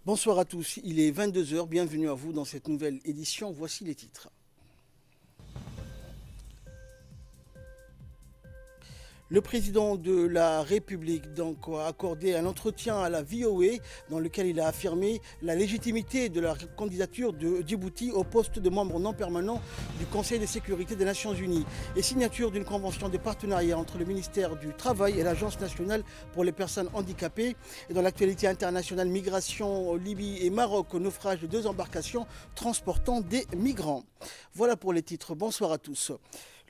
Bonsoir à tous, il est 22 heures. Bienvenue à vous dans cette nouvelle édition. Voici les titres. Le président de la République donc, a accordé un entretien à la VOA dans lequel il a affirmé la légitimité de la candidature de Djibouti au poste de membre non permanent du Conseil de sécurité des Nations Unies et signature d'une convention de partenariat entre le ministère du Travail et l'Agence nationale pour les personnes handicapées. Et dans l'actualité internationale, migration, Libye et Maroc, naufrage de 2 embarcations transportant des migrants. Voilà pour les titres. Bonsoir à tous.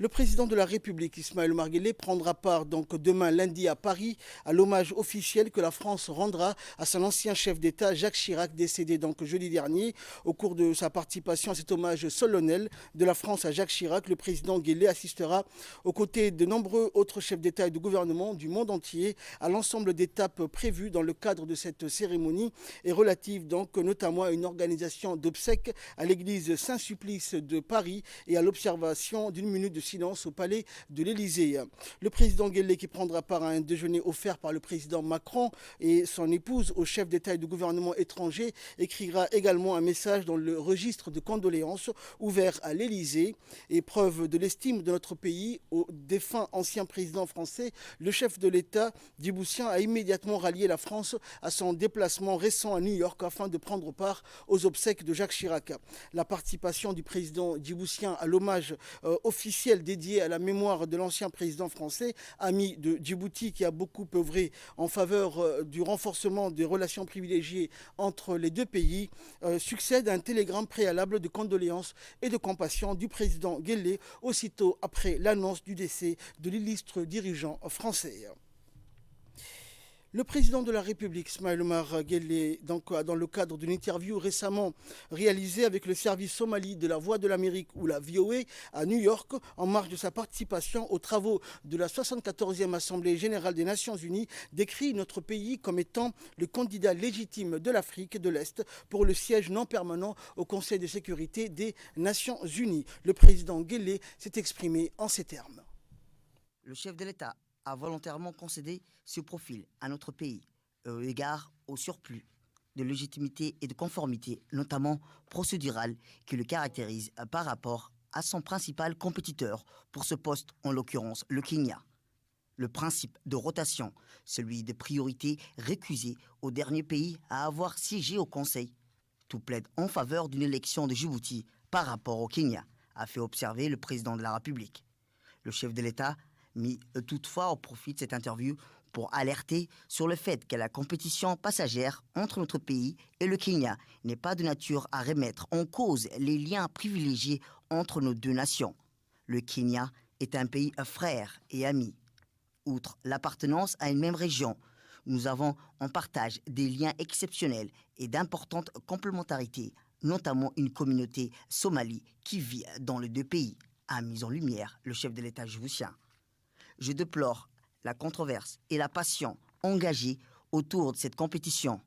Le président de la République, Ismaël Omar Guelleh, prendra part donc demain lundi à Paris à l'hommage officiel que la France rendra à son ancien chef d'État Jacques Chirac, décédé donc jeudi dernier. Au cours de sa participation à cet hommage solennel de la France à Jacques Chirac, le président Guelleh assistera aux côtés de nombreux autres chefs d'État et de gouvernement du monde entier à l'ensemble d'étapes prévues dans le cadre de cette cérémonie et relatives donc notamment à une organisation d'obsèques à l'église Saint-Sulpice de Paris et à l'observation d'une minute de silence au palais de l'Élysée. Le président Guelleh, qui prendra part à un déjeuner offert par le président Macron et son épouse au chef d'État et de gouvernement étranger, écrira également un message dans le registre de condoléances ouvert à l'Élysée. Et preuve de l'estime de notre pays au défunt ancien président français, le chef de l'État djiboutien a immédiatement rallié la France à son déplacement récent à New York afin de prendre part aux obsèques de Jacques Chirac. La participation du président djiboutien à l'hommage officiel dédié à la mémoire de l'ancien président français, ami de Djibouti, qui a beaucoup œuvré en faveur du renforcement des relations privilégiées entre les deux pays, succède à un télégramme préalable de condoléances et de compassion du président Guelleh aussitôt après l'annonce du décès de l'illustre dirigeant français. Le président de la République, Ismaël Omar Guelleh, donc, dans le cadre d'une interview récemment réalisée avec le service Somalie de la Voix de l'Amérique ou la VOA à New York, en marge de sa participation aux travaux de la 74e Assemblée générale des Nations Unies, décrit notre pays comme étant le candidat légitime de l'Afrique de l'Est pour le siège non permanent au Conseil de sécurité des Nations Unies. Le président Guelleh s'est exprimé en ces termes. Le chef de l'État a volontairement concédé ce profil à notre pays, eu égard au surplus de légitimité et de conformité, notamment procédurale, qui le caractérise par rapport à son principal compétiteur pour ce poste, en l'occurrence le Kenya. Le principe de rotation, celui de priorité récusée au dernier pays à avoir siégé au Conseil. Tout plaide en faveur d'une élection de Djibouti par rapport au Kenya, a fait observer le président de la République. Le chef de l'État mis toutefois au profit de cette interview pour alerter sur le fait que la compétition passagère entre notre pays et le Kenya n'est pas de nature à remettre en cause les liens privilégiés entre nos deux nations. Le Kenya est un pays frère et ami. Outre l'appartenance à une même région, nous avons en partage des liens exceptionnels et d'importantes complémentarités, notamment une communauté somalie qui vit dans les deux pays, a mis en lumière le chef de l'État djiboutien. Je déplore la controverse et la passion engagées autour de cette compétition.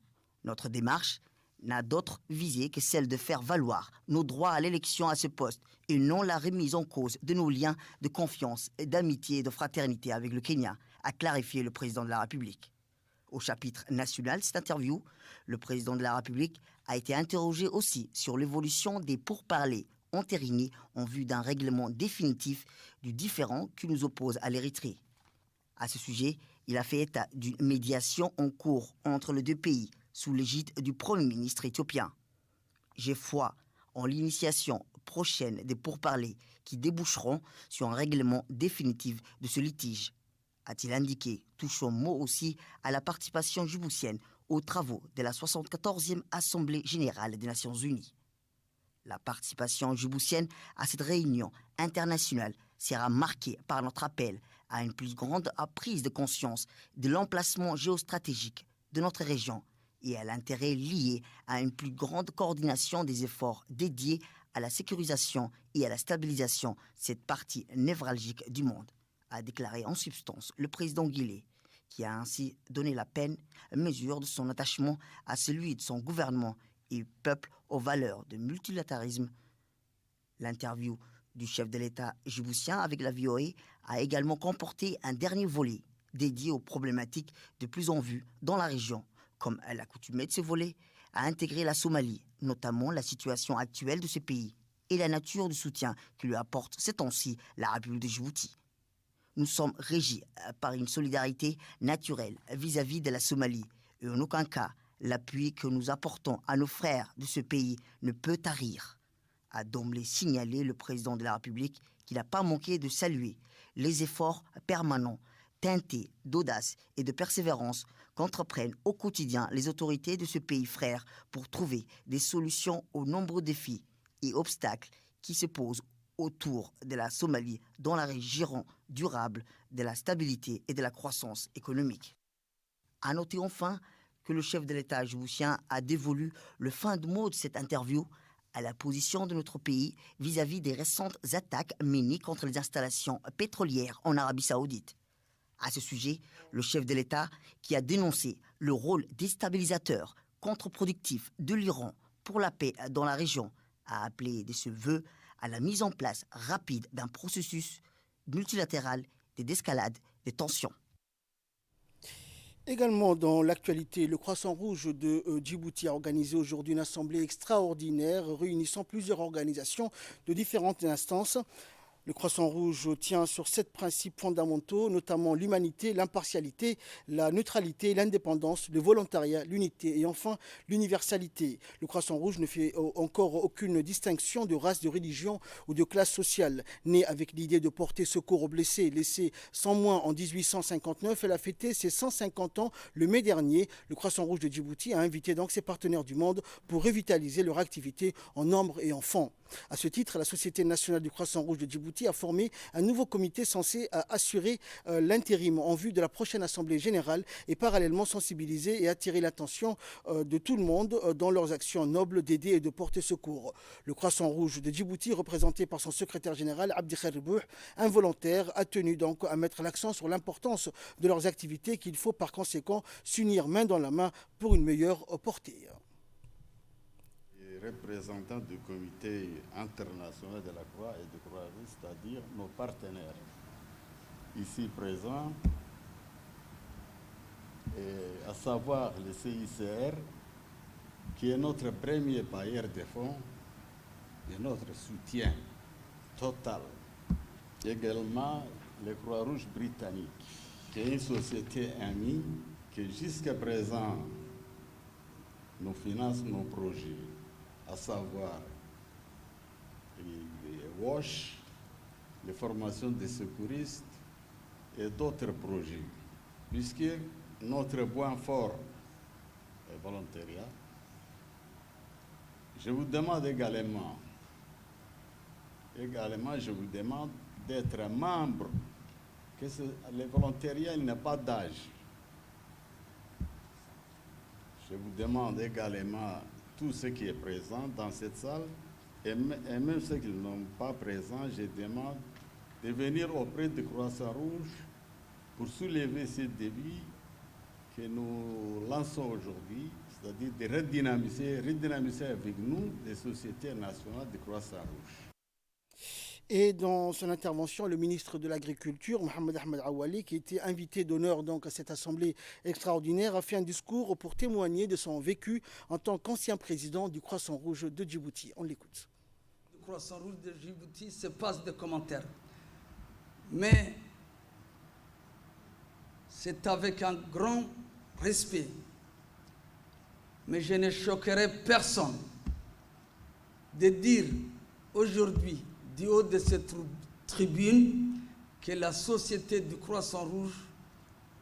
Notre démarche n'a d'autre visée que celle de faire valoir nos droits à l'élection à ce poste et non la remise en cause de nos liens de confiance, d'amitié et de fraternité avec le Kenya, a clarifié le président de la République. Au chapitre national de cette interview, le président de la République a été interrogé aussi sur l'évolution des pourparlers entériné en vue d'un règlement définitif du différend qui nous oppose à l'Érythrée. À ce sujet, il a fait état d'une médiation en cours entre les deux pays sous l'égide du Premier ministre éthiopien. J'ai foi en l'initiation prochaine des pourparlers qui déboucheront sur un règlement définitif de ce litige, a-t-il indiqué, touchant mot aussi à la participation djiboutienne aux travaux de la 74e Assemblée générale des Nations unies. La participation djiboutienne à cette réunion internationale sera marquée par notre appel à une plus grande prise de conscience de l'emplacement géostratégique de notre région et à l'intérêt lié à une plus grande coordination des efforts dédiés à la sécurisation et à la stabilisation de cette partie névralgique du monde, a déclaré en substance le président Guelleh, qui a ainsi donné la pleine mesure de son attachement à celui de son gouvernement et peuple aux valeurs de multilatéralisme. L'interview du chef de l'État djiboutien avec la VOA a également comporté un dernier volet dédié aux problématiques de plus en vue dans la région, comme à l'accoutumée de ce volet, a intégré la Somalie, notamment la situation actuelle de ce pays et la nature du soutien que lui apporte ces temps-ci la République de Djibouti. Nous sommes régis par une solidarité naturelle vis-à-vis de la Somalie et en aucun cas l'appui que nous apportons à nos frères de ce pays ne peut tarir, a d'emblée signalé le président de la République qui n'a pas manqué de saluer les efforts permanents, teintés d'audace et de persévérance qu'entreprennent au quotidien les autorités de ce pays frère pour trouver des solutions aux nombreux défis et obstacles qui se posent autour de la Somalie dans la région durable de la stabilité et de la croissance économique. À noter enfin que le chef de l'État djiboutien a dévolu le fin de mot de cette interview à la position de notre pays vis-à-vis des récentes attaques menées contre les installations pétrolières en Arabie Saoudite. À ce sujet, le chef de l'État, qui a dénoncé le rôle déstabilisateur, contre-productif de l'Iran pour la paix dans la région, a appelé de ses vœux à la mise en place rapide d'un processus multilatéral de d'escalade des tensions. Également dans l'actualité, le Croissant Rouge de Djibouti a organisé aujourd'hui une assemblée extraordinaire réunissant plusieurs organisations de différentes instances. Le Croissant Rouge tient sur 7 principes fondamentaux, notamment l'humanité, l'impartialité, la neutralité, l'indépendance, le volontariat, l'unité et enfin l'universalité. Le Croissant Rouge ne fait encore aucune distinction de race, de religion ou de classe sociale. Né avec l'idée de porter secours aux blessés laissés sans moins en 1859, elle a fêté ses 150 ans le mai dernier. Le Croissant Rouge de Djibouti a invité donc ses partenaires du monde pour revitaliser leur activité en nombre et en fonds. À ce titre, la Société nationale du Croissant Rouge de Djibouti a formé un nouveau comité censé assurer l'intérim en vue de la prochaine Assemblée générale et parallèlement sensibiliser et attirer l'attention de tout le monde dans leurs actions nobles d'aider et de porter secours. Le Croissant Rouge de Djibouti, représenté par son secrétaire général Abdi Khair Bouh, un volontaire, a tenu donc à mettre l'accent sur l'importance de leurs activités qu'il faut par conséquent s'unir main dans la main pour une meilleure portée. Représentants du comité international de la Croix et de Croix-Rouge, c'est-à-dire nos partenaires ici présents, et à savoir le CICR, qui est notre premier bailleur de fonds et notre soutien total. Également le Croix-Rouge britannique, qui est une société amie qui jusqu'à présent nous finance nos projets, à savoir les WASH, les formations des secouristes et d'autres projets, puisque notre point fort est volontariat. Je vous demande également, je vous demande d'être membre, que le volontariat n'a pas d'âge. Je vous demande également tout ce qui est présent dans cette salle, et même ceux qui ne sont pas présents, je demande de venir auprès du Croissant Rouge pour soulever ces défis que nous lançons aujourd'hui, c'est-à-dire de redynamiser avec nous les sociétés nationales du Croissant Rouge. Et dans son intervention, le ministre de l'Agriculture, Mohamed Ahmed Awali, qui était invité d'honneur donc à cette assemblée extraordinaire, a fait un discours pour témoigner de son vécu en tant qu'ancien président du Croissant Rouge de Djibouti. On l'écoute. Le Croissant Rouge de Djibouti se passe de commentaires. Mais c'est avec un grand respect. Mais je ne choquerai personne de dire aujourd'hui, du haut de cette tribune, que la société du Croissant Rouge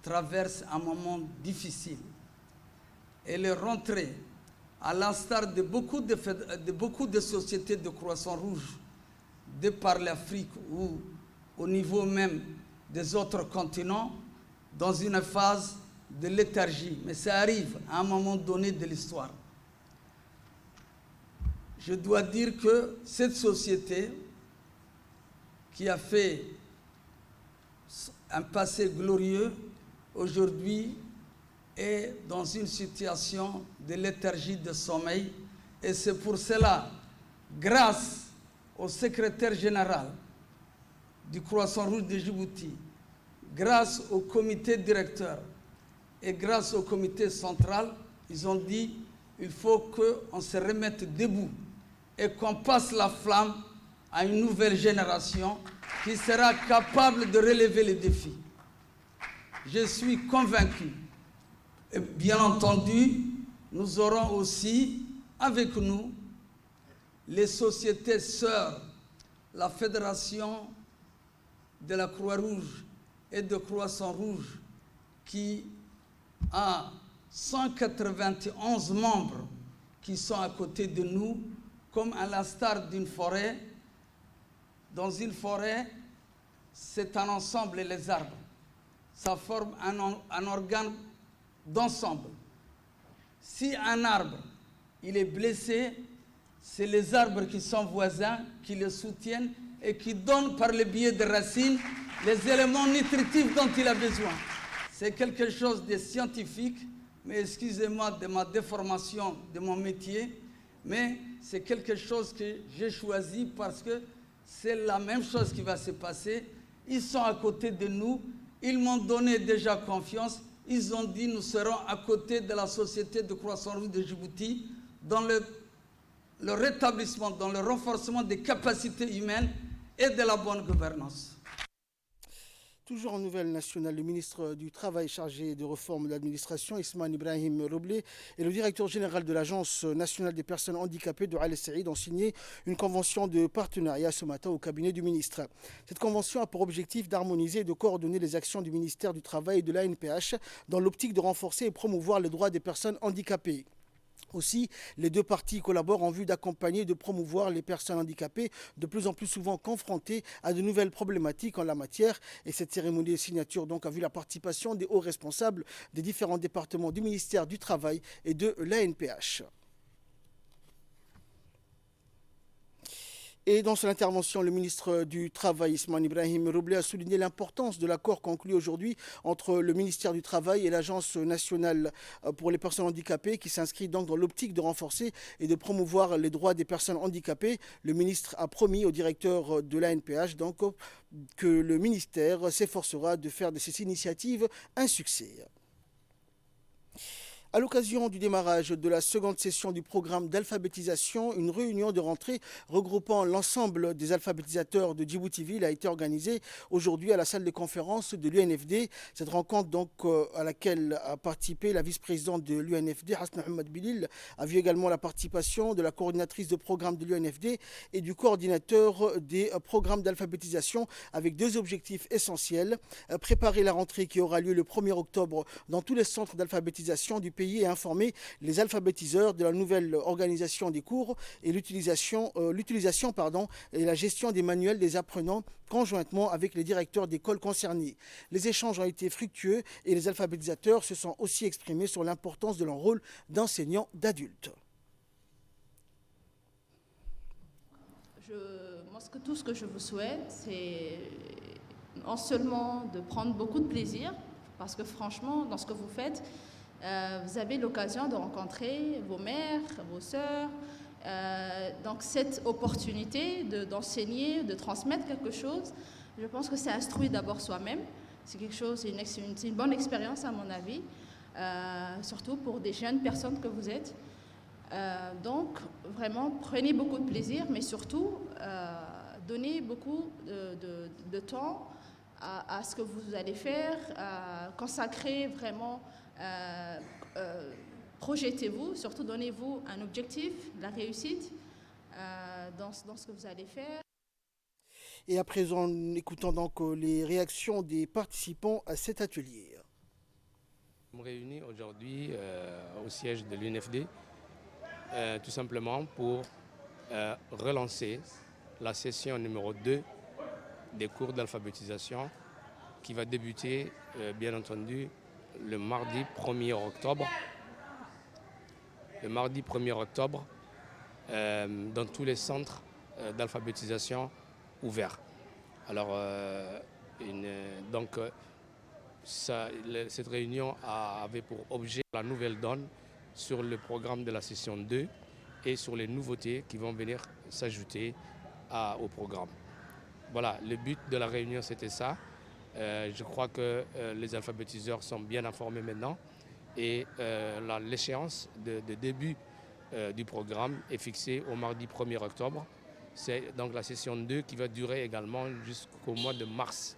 traverse un moment difficile. Elle est rentrée, à l'instar de beaucoup de sociétés de Croissant Rouge, de par l'Afrique ou au niveau même des autres continents, dans une phase de léthargie. Mais ça arrive à un moment donné de l'histoire. Je dois dire que cette société, qui a fait un passé glorieux, aujourd'hui est dans une situation de léthargie, de sommeil. Et c'est pour cela, grâce au secrétaire général du Croissant Rouge de Djibouti, grâce au comité directeur et grâce au comité central, ils ont dit il faut qu'on se remette debout et qu'on passe la flamme à une nouvelle génération qui sera capable de relever les défis. Je suis convaincu. Et bien entendu, nous aurons aussi avec nous les sociétés sœurs, la Fédération de la Croix-Rouge et de Croissant-Rouge, qui a 191 membres qui sont à côté de nous, comme à l'instar d'une forêt. Dans une forêt, c'est un ensemble, les arbres. Ça forme un organe d'ensemble. Si un arbre il est blessé, c'est les arbres qui sont voisins qui le soutiennent et qui donnent par le biais des racines les éléments nutritifs dont il a besoin. C'est quelque chose de scientifique, mais excusez-moi de ma déformation de mon métier, mais c'est quelque chose que j'ai choisi parce que c'est la même chose qui va se passer. Ils sont à côté de nous, ils m'ont donné déjà confiance, ils ont dit nous serons à côté de la société de Croissant-Rouge de Djibouti dans le rétablissement, dans le renforcement des capacités humaines et de la bonne gouvernance. Toujours en nouvelle nationale, le ministre du Travail chargé de réforme de l'administration, Ismaël Ibrahim Roblé, et le directeur général de l'Agence nationale des personnes handicapées de Al Saïd ont signé une convention de partenariat ce matin au cabinet du ministre. Cette convention a pour objectif d'harmoniser et de coordonner les actions du ministère du Travail et de l'ANPH dans l'optique de renforcer et promouvoir les droits des personnes handicapées. Aussi, les deux parties collaborent en vue d'accompagner et de promouvoir les personnes handicapées, de plus en plus souvent confrontées à de nouvelles problématiques en la matière. Et cette cérémonie de signature donc, a vu la participation des hauts responsables des différents départements du ministère du Travail et de l'ANPH. Et dans son intervention, le ministre du Travail, Ismaël Ibrahim Roblé, a souligné l'importance de l'accord conclu aujourd'hui entre le ministère du Travail et l'Agence nationale pour les personnes handicapées qui s'inscrit donc dans l'optique de renforcer et de promouvoir les droits des personnes handicapées. Le ministre a promis au directeur de l'ANPH donc, que le ministère s'efforcera de faire de ces initiatives un succès. À l'occasion du démarrage de la seconde session du programme d'alphabétisation, une réunion de rentrée regroupant l'ensemble des alphabétisateurs de Djibouti-Ville a été organisée aujourd'hui à la salle de conférence de l'UNFD. Cette rencontre donc, à laquelle a participé la vice-présidente de l'UNFD, Hasna Mohamed Bilil, a vu également la participation de la coordinatrice de programme de l'UNFD et du coordinateur des programmes d'alphabétisation avec deux objectifs essentiels. Préparer la rentrée qui aura lieu le 1er octobre dans tous les centres d'alphabétisation du pays et informer les alphabétiseurs de la nouvelle organisation des cours et l'utilisation et la gestion des manuels des apprenants conjointement avec les directeurs d'écoles concernés. Les échanges ont été fructueux et les alphabétisateurs se sont aussi exprimés sur l'importance de leur rôle d'enseignants d'adultes. Tout ce que je vous souhaite, c'est non seulement de prendre beaucoup de plaisir, parce que franchement, dans ce que vous faites, vous avez l'occasion de rencontrer vos mères, vos sœurs. Donc cette opportunité d'enseigner, de transmettre quelque chose, je pense que c'est instruire d'abord soi-même. C'est quelque chose, c'est une bonne expérience à mon avis, surtout pour des jeunes personnes que vous êtes. Donc vraiment, prenez beaucoup de plaisir, mais surtout, donnez beaucoup de temps à ce que vous allez faire, consacrez vraiment, projetez-vous, surtout donnez-vous un objectif, la réussite dans ce que vous allez faire. Et à présent, écoutons donc les réactions des participants à cet atelier. Nous sommes réunis aujourd'hui au siège de l'UNFD, tout simplement pour relancer la session numéro 2 des cours d'alphabétisation qui va débuter, bien entendu, le mardi 1er octobre. Le mardi 1er octobre, dans tous les centres d'alphabétisation ouverts. Alors, cette réunion avait pour objet la nouvelle donne sur le programme de la session 2 et sur les nouveautés qui vont venir s'ajouter au programme. Voilà, le but de la réunion, c'était ça. Je crois que les alphabétiseurs sont bien informés maintenant et l'échéance de début du programme est fixée au mardi 1er octobre. C'est donc la session 2 qui va durer également jusqu'au mois de mars.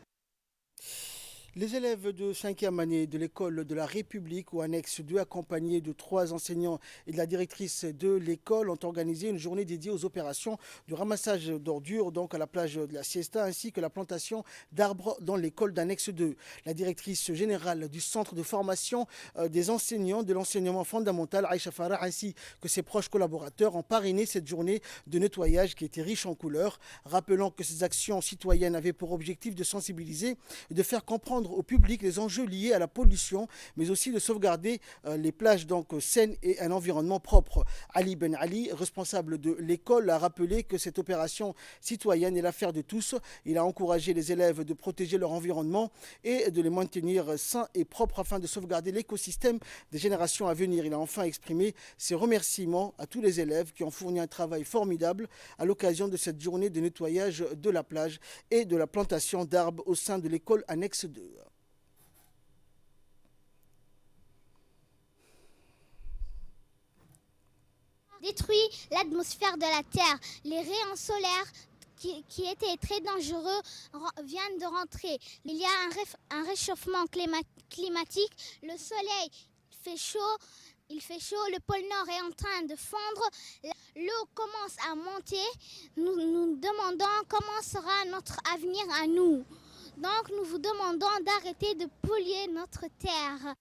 Les élèves de 5e année de l'école de la République ou annexe 2, accompagnés de 3 enseignants et de la directrice de l'école, ont organisé une journée dédiée aux opérations de ramassage d'ordures donc à la plage de la Siesta ainsi que la plantation d'arbres dans l'école d'annexe 2. La directrice générale du centre de formation des enseignants de l'enseignement fondamental, Aïcha Farah, ainsi que ses proches collaborateurs ont parrainé cette journée de nettoyage qui était riche en couleurs, rappelant que ces actions citoyennes avaient pour objectif de sensibiliser et de faire comprendre au public les enjeux liés à la pollution, mais aussi de sauvegarder les plages donc saines et un environnement propre. Ali Ben Ali, responsable de l'école, a rappelé que cette opération citoyenne est l'affaire de tous. Il a encouragé les élèves de protéger leur environnement et de les maintenir sains et propres afin de sauvegarder l'écosystème des générations à venir. Il a enfin exprimé ses remerciements à tous les élèves qui ont fourni un travail formidable à l'occasion de cette journée de nettoyage de la plage et de la plantation d'arbres au sein de l'école annexe 2. Détruit l'atmosphère de la Terre. Les rayons solaires qui étaient très dangereux viennent de rentrer. Il y a un réchauffement climatique. Le soleil fait chaud. Il fait chaud, le pôle Nord est en train de fondre, l'eau commence à monter. Nous nous demandons comment sera notre avenir à nous. Donc nous vous demandons d'arrêter de polluer notre terre.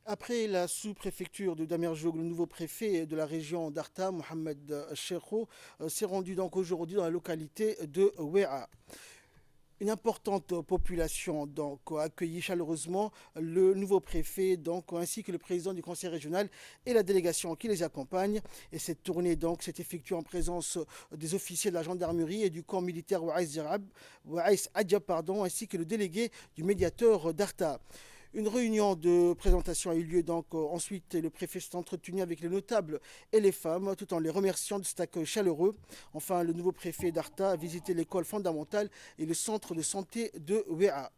Après la sous-préfecture de Damerjoug, le nouveau préfet de la région d'Arta, Mohamed Chekho, s'est rendu donc aujourd'hui dans la localité de Wea. Une importante population donc a accueilli chaleureusement le nouveau préfet donc ainsi que le président du conseil régional et la délégation qui les accompagne. Et cette tournée donc s'est effectuée en présence des officiers de la gendarmerie et du corps militaire Waïs Adjab ainsi que le délégué du médiateur d'Arta. Une réunion de présentation a eu lieu donc ensuite le préfet s'est entretenu avec les notables et les femmes tout en les remerciant de cet accueil chaleureux. Enfin, le nouveau préfet d'Arta a visité l'école fondamentale et le centre de santé de Wea.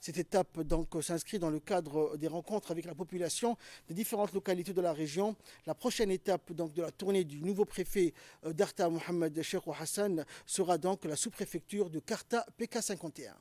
Cette étape donc s'inscrit dans le cadre des rencontres avec la population des différentes localités de la région. La prochaine étape donc de la tournée du nouveau préfet d'Arta, Mohamed Chekho Hassan, sera donc la sous-préfecture de Karta PK51.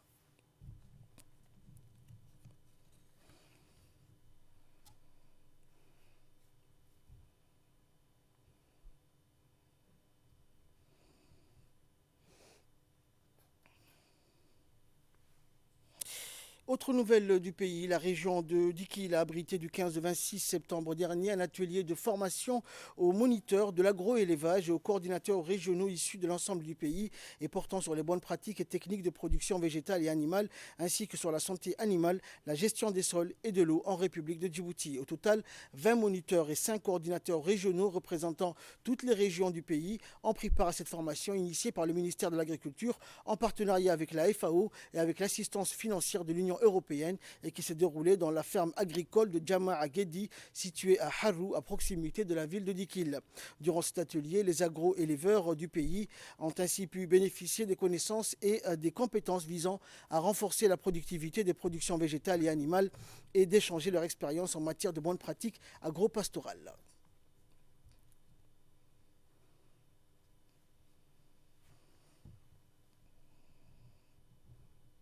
Autre nouvelle du pays, la région de Dikil a abrité du 15 au 26 septembre dernier un atelier de formation aux moniteurs de l'agroélevage et aux coordinateurs régionaux issus de l'ensemble du pays et portant sur les bonnes pratiques et techniques de production végétale et animale, ainsi que sur la santé animale, la gestion des sols et de l'eau en République de Djibouti. Au total, 20 moniteurs et 5 coordinateurs régionaux représentant toutes les régions du pays ont pris part à cette formation initiée par le ministère de l'Agriculture en partenariat avec la FAO et avec l'assistance financière de l'Union européenne et qui s'est déroulée dans la ferme agricole de Jama'a Gedi, située à Harrou, à proximité de la ville de Dikil. Durant cet atelier, les agro-éleveurs du pays ont ainsi pu bénéficier des connaissances et des compétences visant à renforcer la productivité des productions végétales et animales et d'échanger leur expérience en matière de bonnes pratiques agro-pastorales.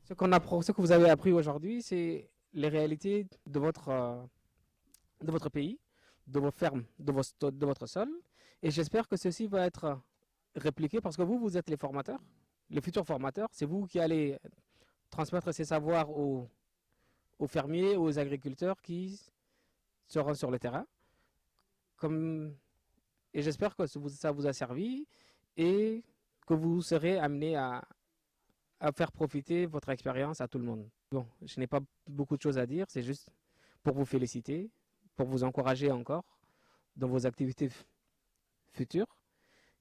Ce que vous avez appris aujourd'hui, c'est les réalités de votre pays, de vos fermes, de votre sol. Et j'espère que ceci va être répliqué parce que vous êtes les formateurs, les futurs formateurs. C'est vous qui allez transmettre ces savoirs aux fermiers, aux agriculteurs qui seront sur le terrain. Et j'espère que ça vous a servi et que vous serez amenés à faire profiter votre expérience à tout le monde. Bon, je n'ai pas beaucoup de choses à dire, c'est juste pour vous féliciter, pour vous encourager encore dans vos activités futures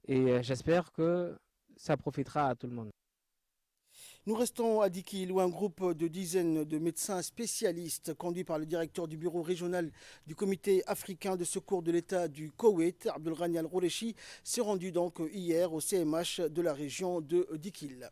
et j'espère que ça profitera à tout le monde. Nous restons à Dikil où un groupe de dizaines de médecins spécialistes conduit par le directeur du bureau régional du comité africain de secours de l'État du Koweït, Abdelghani Al-Roulechi, s'est rendu donc hier au CMH de la région de Dikil.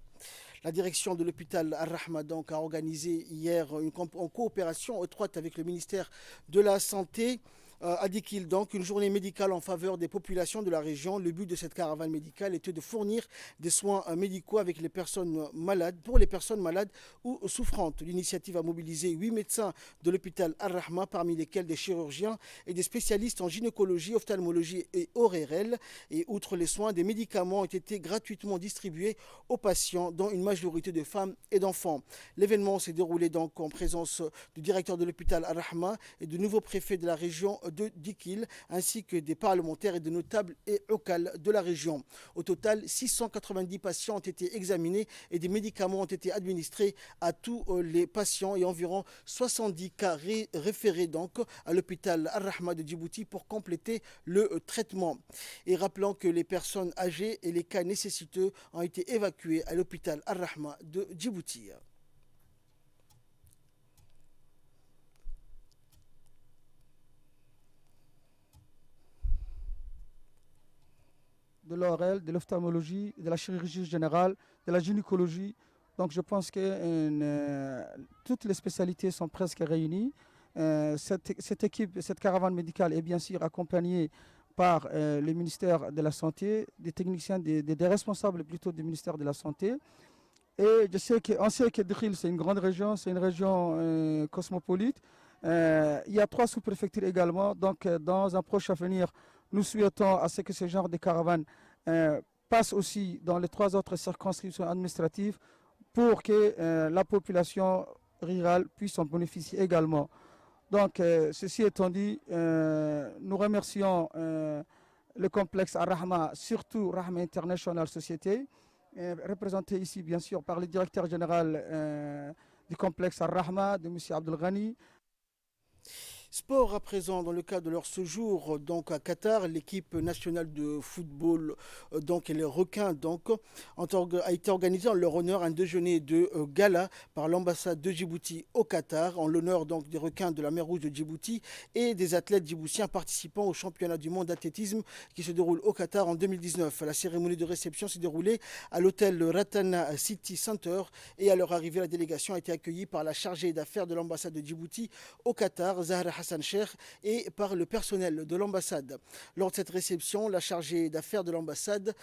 La direction de l'hôpital Al-Rahma donc a organisé hier en coopération étroite avec le ministère de la Santé À Dikil, donc, une journée médicale en faveur des populations de la région. Le but de cette caravane médicale était de fournir des soins médicaux avec les personnes malades, pour les personnes malades ou souffrantes. L'initiative a mobilisé 8 médecins de l'hôpital Ar-Rahma, parmi lesquels des chirurgiens et des spécialistes en gynécologie, ophtalmologie et ORL. Et outre les soins, des médicaments ont été gratuitement distribués aux patients, dont une majorité de femmes et d'enfants. L'événement s'est déroulé donc en présence du directeur de l'hôpital Ar-Rahma et du nouveau préfet de la région de Dikil, ainsi que des parlementaires et de notables et locaux de la région. Au total, 690 patients ont été examinés et des médicaments ont été administrés à tous les patients, et environ 70 cas référés donc à l'hôpital Ar-Rahma de Djibouti pour compléter le traitement. Et rappelant que les personnes âgées et les cas nécessiteux ont été évacués à l'hôpital Ar-Rahma de Djibouti. De l'ORL, de l'ophtalmologie, de la chirurgie générale, de la gynécologie. Donc je pense que toutes les spécialités sont presque réunies. Cette équipe, cette caravane médicale est bien sûr accompagnée par le ministère de la Santé, des techniciens, des responsables plutôt du ministère de la Santé. Et on sait que Dikil, c'est une grande région, c'est une région cosmopolite. Il y a 3 sous-préfectures également. Donc dans un proche avenir, nous souhaitons à ce que ce genre de caravane passe aussi dans les 3 autres circonscriptions administratives pour que la population rurale puisse en bénéficier également. Donc, ceci étant dit, nous remercions le complexe Ar-Rahma, surtout Rahma International Société, représenté ici bien sûr par le directeur général du complexe Ar-Rahma, de M. Abdel Ghani. Sport à présent, dans le cadre de leur séjour donc à Qatar, l'équipe nationale de football donc et les requins donc a été organisé en leur honneur un déjeuner de gala par l'ambassade de Djibouti au Qatar en l'honneur donc des requins de la mer Rouge de Djibouti et des athlètes djiboutiens participant au championnat du monde d'athlétisme qui se déroule au Qatar en 2019. La cérémonie de réception s'est déroulée à l'hôtel Ratana City Center et à leur arrivée, la délégation a été accueillie par la chargée d'affaires de l'ambassade de Djibouti au Qatar, Zahra Hassan Cheikh, et par le personnel de l'ambassade. Lors de cette réception, la chargée d'affaires de l'ambassade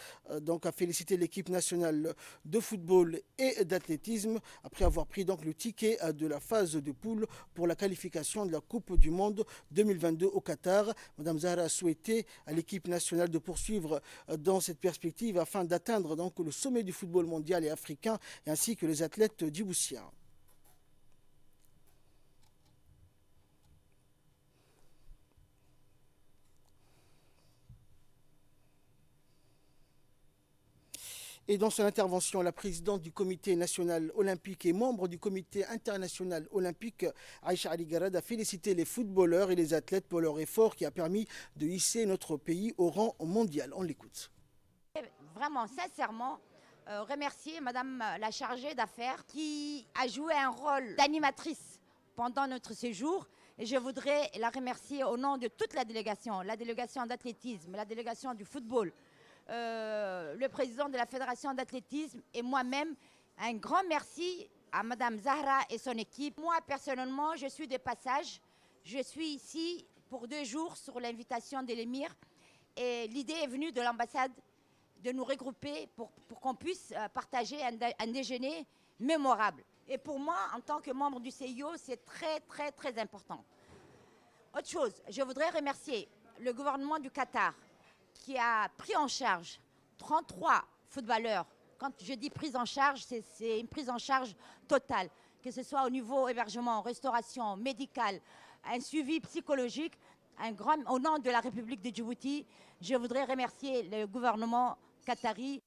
donc a félicité l'équipe nationale de football et d'athlétisme après avoir pris donc le ticket de la phase de poule pour la qualification de la Coupe du Monde 2022 au Qatar. Madame Zahra a souhaité à l'équipe nationale de poursuivre dans cette perspective afin d'atteindre donc le sommet du football mondial et africain ainsi que les athlètes djiboutiens. Et dans son intervention, la présidente du comité national olympique et membre du comité international olympique, Aïcha Ali Garad, a félicité les footballeurs et les athlètes pour leur effort qui a permis de hisser notre pays au rang mondial. On l'écoute. Vraiment, sincèrement, remercier Madame la chargée d'affaires qui a joué un rôle d'animatrice pendant notre séjour. Et je voudrais la remercier au nom de toute la délégation d'athlétisme, la délégation du football, le président de la fédération d'athlétisme et moi-même. Un grand merci à Madame Zahra et son équipe. Moi, personnellement, je suis de passage. Je suis ici pour 2 jours sur l'invitation de l'émir. Et l'idée est venue de l'ambassade de nous regrouper pour qu'on puisse partager un déjeuner mémorable. Et pour moi, en tant que membre du CIO, c'est très, très, très important. Autre chose, je voudrais remercier le gouvernement du Qatar qui a pris en charge 33 footballeurs. Quand je dis prise en charge, c'est une prise en charge totale, que ce soit au niveau hébergement, restauration, médical, un suivi psychologique. Au nom de la République de Djibouti, je voudrais remercier le gouvernement qatari.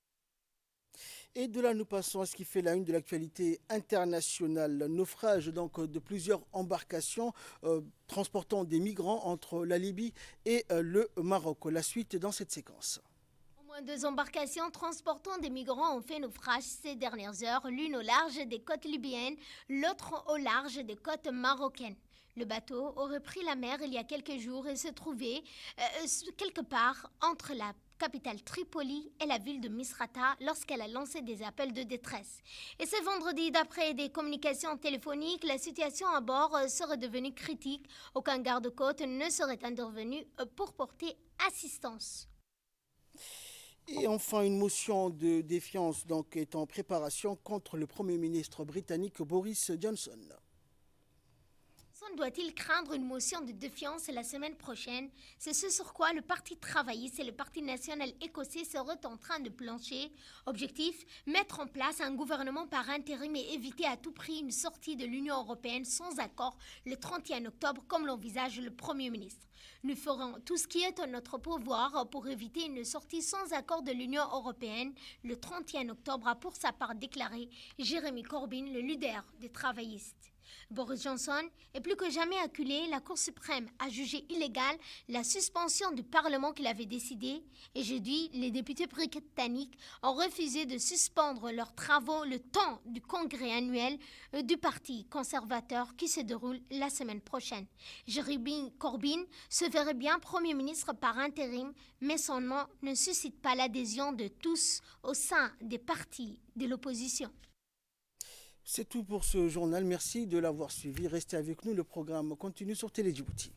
Et de là, nous passons à ce qui fait la une de l'actualité internationale. Naufrage donc de plusieurs embarcations transportant des migrants entre la Libye et le Maroc. La suite dans cette séquence. Au moins 2 embarcations transportant des migrants ont fait naufrage ces dernières heures, l'une au large des côtes libyennes, l'autre au large des côtes marocaines. Le bateau aurait pris la mer il y a quelques jours et se trouvait quelque part entre la capitale Tripoli et la ville de Misrata lorsqu'elle a lancé des appels de détresse. Et ce vendredi, d'après des communications téléphoniques, la situation à bord serait devenue critique. Aucun garde-côte ne serait intervenu pour porter assistance. Et enfin, une motion de défiance donc, est en préparation contre le Premier ministre britannique Boris Johnson. Doit-il craindre une motion de défiance la semaine prochaine? C'est ce sur quoi le Parti travailliste et le Parti national écossais seraient en train de plancher. Objectif, mettre en place un gouvernement par intérim et éviter à tout prix une sortie de l'Union européenne sans accord le 31 octobre comme l'envisage le Premier ministre. Nous ferons tout ce qui est en notre pouvoir pour éviter une sortie sans accord de l'Union européenne le 31 octobre, a pour sa part déclaré Jeremy Corbyn, le leader des travaillistes. Boris Johnson est plus que jamais acculé. La Cour suprême a jugé illégale la suspension du Parlement qu'il avait décidé. Et jeudi, les députés britanniques ont refusé de suspendre leurs travaux le temps du congrès annuel du Parti conservateur qui se déroule la semaine prochaine. Jeremy Corbyn se verrait bien Premier ministre par intérim, mais son nom ne suscite pas l'adhésion de tous au sein des partis de l'opposition. C'est tout pour ce journal. Merci de l'avoir suivi. Restez avec nous. Le programme continue sur Télé Djibouti.